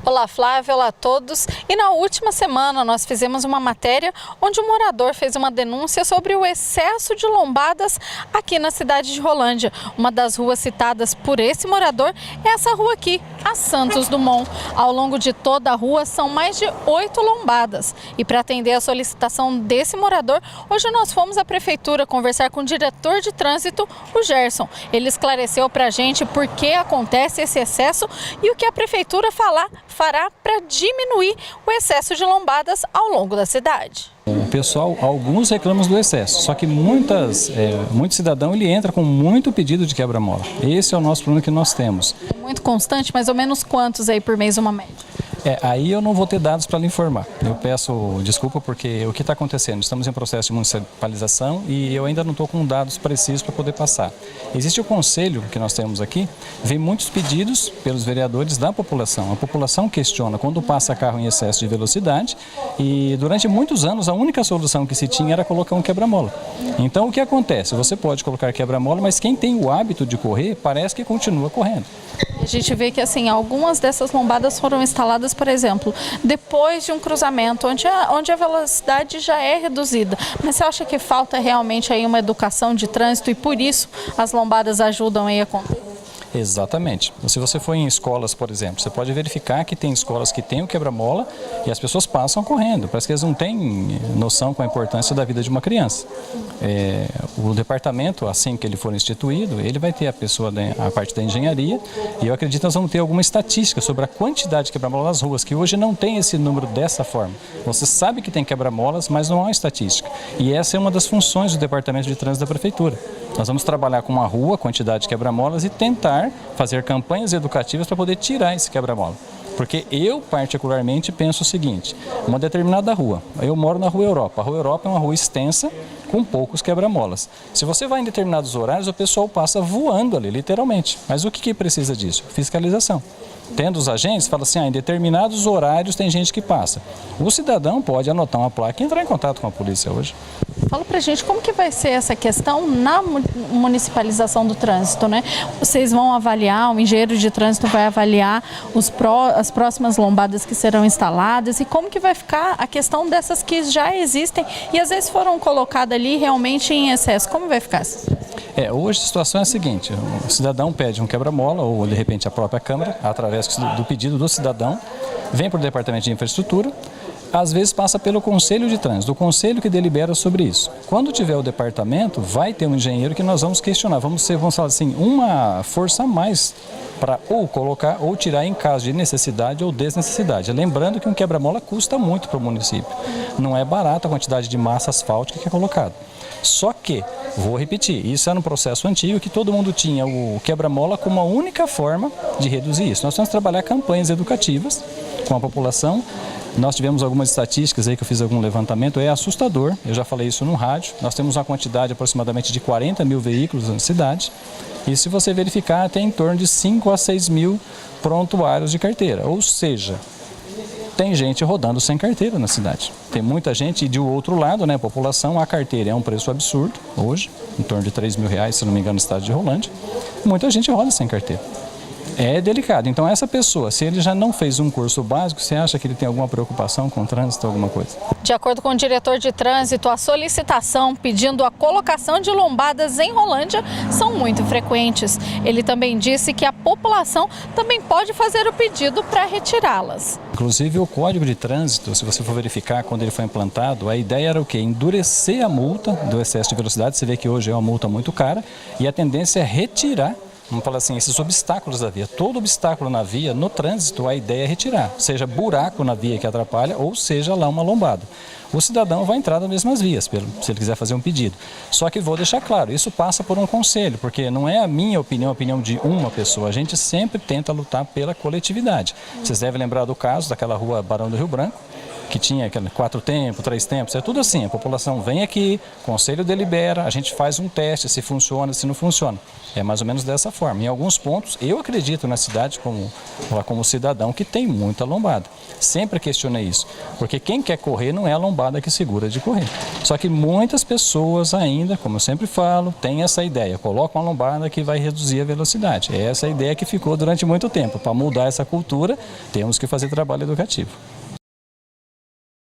Olá Flávia, olá a todos. E na última semana nós fizemos uma matéria onde um morador fez uma denúncia sobre o excesso de lombadas aqui na cidade de Rolândia. Uma das ruas citadas por esse morador é essa rua aqui, a Santos Dumont. Ao longo de toda a rua são mais de 8 lombadas. E para atender a solicitação desse morador, hoje nós fomos à prefeitura conversar com o diretor de trânsito, o Gerson. Ele esclareceu para a gente por que acontece esse excesso e o que a prefeitura fará para diminuir o excesso de lombadas ao longo da cidade. O pessoal, alguns reclamam do excesso, só que muito cidadão ele entra com muito pedido de quebra-mola. Esse é o nosso problema que nós temos. Muito constante, mais ou menos quantos aí por mês uma média? Aí eu não vou ter dados para lhe informar. Eu peço desculpa porque o que está acontecendo? Estamos em processo de municipalização e eu ainda não estou com dados precisos para poder passar. Existe o conselho que nós temos aqui, vem muitos pedidos pelos vereadores da população. A população questiona quando passa carro em excesso de velocidade e durante muitos anos a única solução que se tinha era colocar um quebra-mola. Então o que acontece? Você pode colocar quebra-mola, mas quem tem o hábito de correr parece que continua correndo. A gente vê que assim, algumas dessas lombadas foram instaladas, por exemplo, depois de um cruzamento, onde a velocidade já é reduzida. Mas você acha que falta realmente aí uma educação de trânsito e por isso as lombadas ajudam aí a conter? Exatamente. Se você for em escolas, por exemplo, você pode verificar que tem escolas que têm o quebra-mola e as pessoas passam correndo. Parece que eles não têm noção com a importância da vida de uma criança. O departamento, assim que ele for instituído, ele vai ter a parte da engenharia e eu acredito que nós vamos ter alguma estatística sobre a quantidade de quebra-mola nas ruas, que hoje não tem esse número dessa forma. Você sabe que tem quebra-molas, mas não há uma estatística. E essa é uma das funções do departamento de trânsito da prefeitura. Nós vamos trabalhar com uma rua, quantidade de quebra-molas e tentar fazer campanhas educativas para poder tirar esse quebra-mola. Porque eu, particularmente, penso o seguinte, uma determinada rua, eu moro na Rua Europa. A Rua Europa é uma rua extensa com poucos quebra-molas. Se você vai em determinados horários, o pessoal passa voando ali, literalmente. Mas o que precisa disso? Fiscalização. Tendo os agentes, fala assim, em determinados horários tem gente que passa. O cidadão pode anotar uma placa e entrar em contato com a polícia hoje. Fala pra gente como que vai ser essa questão na municipalização do trânsito, né? Vocês vão avaliar, o engenheiro de trânsito vai avaliar as próximas lombadas que serão instaladas e como que vai ficar a questão dessas que já existem e às vezes foram colocadas ali realmente em excesso. Como vai ficar? Hoje a situação é a seguinte, o cidadão pede um quebra-mola ou de repente a própria Câmara, através do pedido do cidadão, vem para o Departamento de Infraestrutura, às vezes passa pelo Conselho de Trânsito, o Conselho que delibera sobre isso. Quando tiver o departamento, vai ter um engenheiro que nós vamos questionar, vamos falar assim, uma força a mais para ou colocar ou tirar em caso de necessidade ou desnecessidade. Lembrando que um quebra-mola custa muito para o município, não é barato a quantidade de massa asfáltica que é colocada. Só que, vou repetir, isso era um processo antigo que todo mundo tinha o quebra-mola como a única forma de reduzir isso. Nós temos que trabalhar campanhas educativas com a população. Nós tivemos algumas estatísticas aí que eu fiz algum levantamento, é assustador, eu já falei isso no rádio. Nós temos uma quantidade aproximadamente de 40 mil veículos na cidade e se você verificar tem em torno de 5 a 6 mil prontuários de carteira, ou seja, tem gente rodando sem carteira na cidade. Tem muita gente e de outro lado, né, a população, a carteira é um preço absurdo hoje, em torno de R$3.000, se não me engano, no estado de Rolândia. Muita gente roda sem carteira. É delicado. Então essa pessoa, se ele já não fez um curso básico, você acha que ele tem alguma preocupação com o trânsito, alguma coisa? De acordo com o diretor de trânsito, a solicitação pedindo a colocação de lombadas em Rolândia são muito frequentes. Ele também disse que a população também pode fazer o pedido para retirá-las. Inclusive o Código de Trânsito, se você for verificar quando ele foi implantado, a ideia era o quê? Endurecer a multa do excesso de velocidade. Você vê que hoje é uma multa muito cara e a tendência é retirar, vamos falar assim, esses obstáculos da via. Todo obstáculo na via, no trânsito, a ideia é retirar. Seja buraco na via que atrapalha ou seja lá uma lombada. O cidadão vai entrar nas mesmas vias, se ele quiser fazer um pedido. Só que vou deixar claro, isso passa por um conselho, porque não é a minha opinião, a opinião de uma pessoa. A gente sempre tenta lutar pela coletividade. Vocês devem lembrar do caso daquela rua Barão do Rio Branco, que tinha 4 tempos, 3 tempos, é tudo assim, a população vem aqui, o conselho delibera, a gente faz um teste, se funciona, se não funciona. É mais ou menos dessa forma. Em alguns pontos, eu acredito na cidade como cidadão que tem muita lombada. Sempre questionei isso, porque quem quer correr não é a lombada que segura de correr. Só que muitas pessoas ainda, como eu sempre falo, têm essa ideia, colocam uma lombada que vai reduzir a velocidade. É essa a ideia que ficou durante muito tempo. Para mudar essa cultura, temos que fazer trabalho educativo.